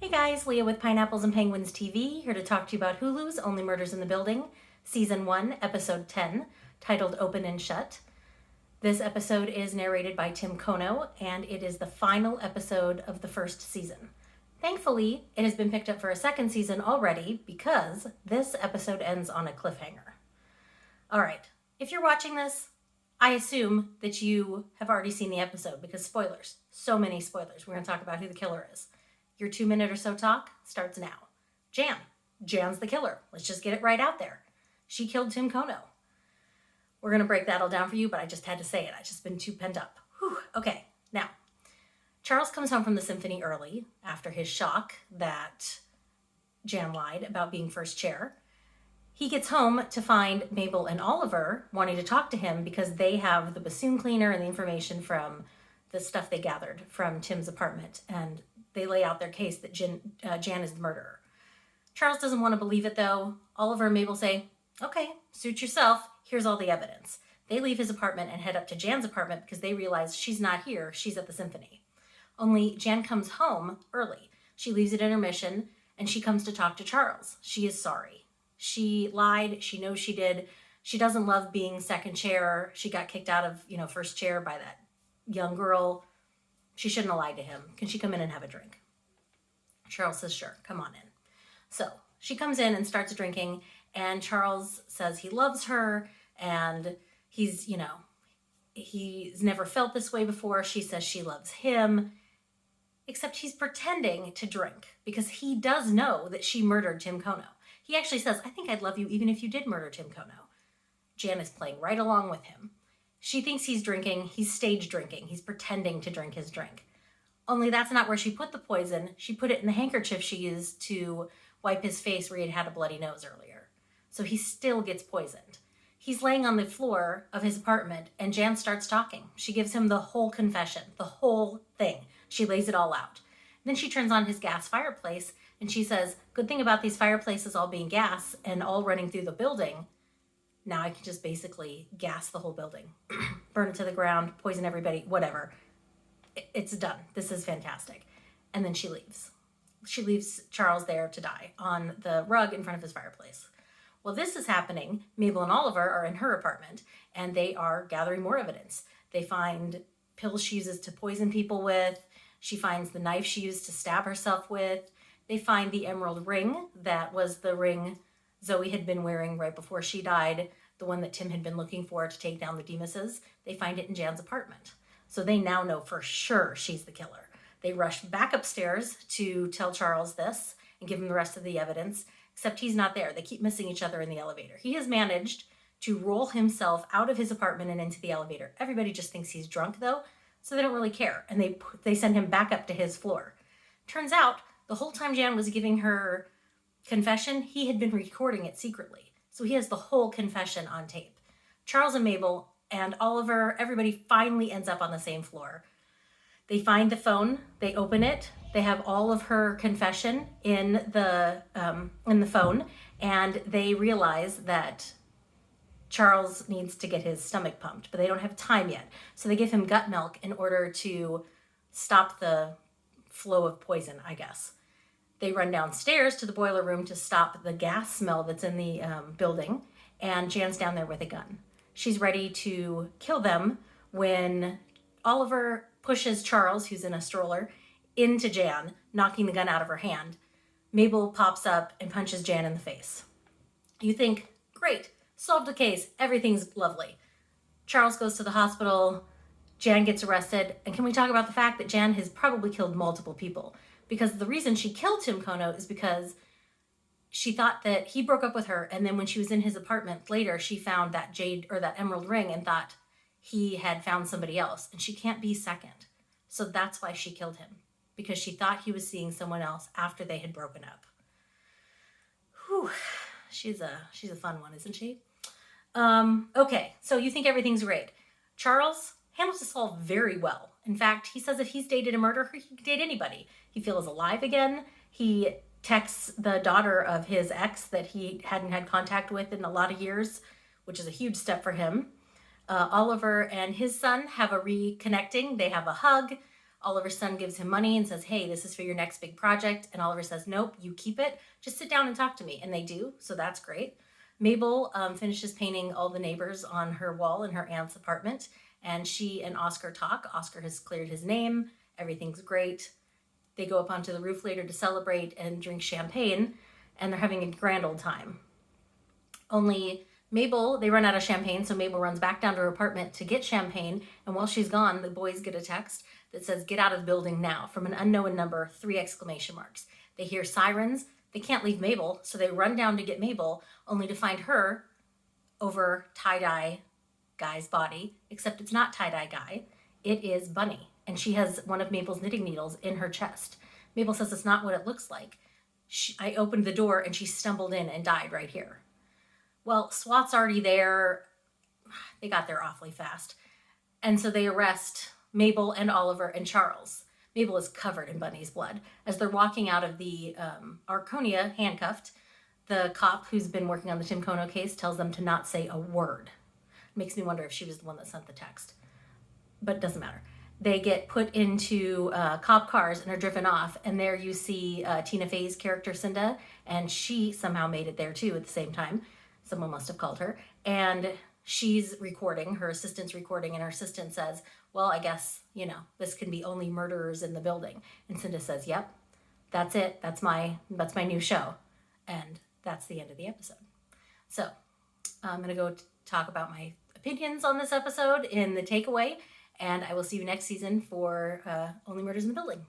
Hey guys, Leah with Pineapples and Penguins TV, here to talk to you about Hulu's Only Murders in the Building, Season 1, Episode 10, titled Open and Shut. This episode is narrated by Tim Kono, and it is the final episode of the first season. Thankfully, it has been picked up for a second season already because this episode ends on a cliffhanger. Alright, if you're watching this, I assume that you have already seen the episode because spoilers, so many spoilers. We're going to talk about who the killer is. Your 2-minute or so talk starts now. Jan's the killer. Let's just get it right out there. She killed Tim Kono. We're going to break that all down for you, but I just had to say it. I've just been too pent up. Whew. Okay, now, Charles comes home from the symphony early after his shock that Jan lied about being first chair. He gets home to find Mabel and Oliver wanting to talk to him because they have the bassoon cleaner and the information from the stuff they gathered from Tim's apartment, and they lay out their case that Jan is the murderer. Charles doesn't want to believe it, though. Oliver and Mabel say, okay, suit yourself. Here's all the evidence. They leave his apartment and head up to Jan's apartment because they realize she's not here. She's at the symphony. Only Jan comes home early. She leaves at intermission, and she comes to talk to Charles. She is sorry. She lied. She knows she did. She doesn't love being second chair. She got kicked out of, first chair by that young girl. She shouldn't have lied to him. Can she come in and have a drink? Charles says, sure, come on in. So she comes in and starts drinking, and Charles says he loves her, and he's never felt this way before. She says she loves him, except he's pretending to drink because he does know that she murdered Tim Kono. He actually says, I think I'd love you even if you did murder Tim Kono. Jan is playing right along with him. She thinks he's drinking. He's stage drinking. He's pretending to drink his drink. Only that's not where she put the poison. She put it in the handkerchief she used to wipe his face where he'd had a bloody nose earlier. So he still gets poisoned. He's laying on the floor of his apartment, and Jan starts talking. She gives him the whole confession, the whole thing. She lays it all out. Then she turns on his gas fireplace, and she says, good thing about these fireplaces all being gas and all running through the building, now I can just basically gas the whole building, burn it to the ground, poison everybody, whatever. It's done. This is fantastic. And then she leaves. She leaves Charles there to die on the rug in front of his fireplace. While this is happening, Mabel and Oliver are in her apartment, and they are gathering more evidence. They find pills she uses to poison people with. She finds the knife she used to stab herself with. They find the emerald ring that was the ring Zoe had been wearing right before she died, the one that Tim had been looking for to take down the Demuses. They find it in Jan's apartment. So they now know for sure she's the killer. They rush back upstairs to tell Charles this and give him the rest of the evidence, except he's not there. They keep missing each other in the elevator. He has managed to roll himself out of his apartment and into the elevator. Everybody just thinks he's drunk, though, so they don't really care, and they send him back up to his floor. Turns out, the whole time Jan was giving her confession, he had been recording it secretly. So he has the whole confession on tape. Charles and Mabel and Oliver, everybody finally ends up on the same floor. They find the phone, they open it, they have all of her confession in the phone, and they realize that Charles needs to get his stomach pumped, but they don't have time yet. So they give him gut milk in order to stop the flow of poison, I guess. They run downstairs to the boiler room to stop the gas smell that's in the building, and Jan's down there with a gun. She's ready to kill them when Oliver pushes Charles, who's in a stroller, into Jan, knocking the gun out of her hand. Mabel pops up and punches Jan in the face. You think, great, solved the case, everything's lovely. Charles goes to the hospital, Jan gets arrested, and can we talk about the fact that Jan has probably killed multiple people? Because the reason she killed Tim Kono is because she thought that he broke up with her, and then when she was in his apartment later, she found that jade or that emerald ring and thought he had found somebody else, and she can't be second. So that's why she killed him, because she thought he was seeing someone else after they had broken up. Whew, she's a fun one, isn't she? Okay, so you think everything's great. Charles handles this all very well. In fact, he says if he's dated a murderer, he can date anybody. He feels alive again. He texts the daughter of his ex that he hadn't had contact with in a lot of years, which is a huge step for him. Oliver and his son have a reconnecting. They have a hug. Oliver's son gives him money and says, hey, this is for your next big project. And Oliver says, nope, you keep it. Just sit down and talk to me. And they do. So that's great. Mabel finishes painting all the neighbors on her wall in her aunt's apartment. And she and Oscar talk. Oscar has cleared his name. Everything's great. They go up onto the roof later to celebrate and drink champagne. And they're having a grand old time. Only Mabel, they run out of champagne, so Mabel runs back down to her apartment to get champagne, and while she's gone, the boys get a text that says, get out of the building now, from an unknown number, 3 exclamation marks. They hear sirens, they can't leave Mabel, so they run down to get Mabel, only to find her over tie-dye guy's body, except it's not tie-dye guy, it is Bunny, and she has one of Mabel's knitting needles in her chest. Mabel says it's not what it looks like. I opened the door and she stumbled in and died right here. Well, SWAT's already there. They got there awfully fast. And so they arrest Mabel and Oliver and Charles. Mabel is covered in Bunny's blood. As they're walking out of the Arconia handcuffed, the cop who's been working on the Tim Kono case tells them to not say a word. Makes me wonder if she was the one that sent the text. But it doesn't matter. They get put into cop cars and are driven off. And there you see Tina Fey's character, Cinda. And she somehow made it there too at the same time. Someone must have called her. And she's recording, her assistant's recording, and her assistant says, well, I guess, this can be only murderers in the building. And Cinda says, yep, that's it. That's my new show. And that's the end of the episode. So I'm going to go talk about my opinions on this episode in the takeaway, and I will see you next season for Only Murders in the Building.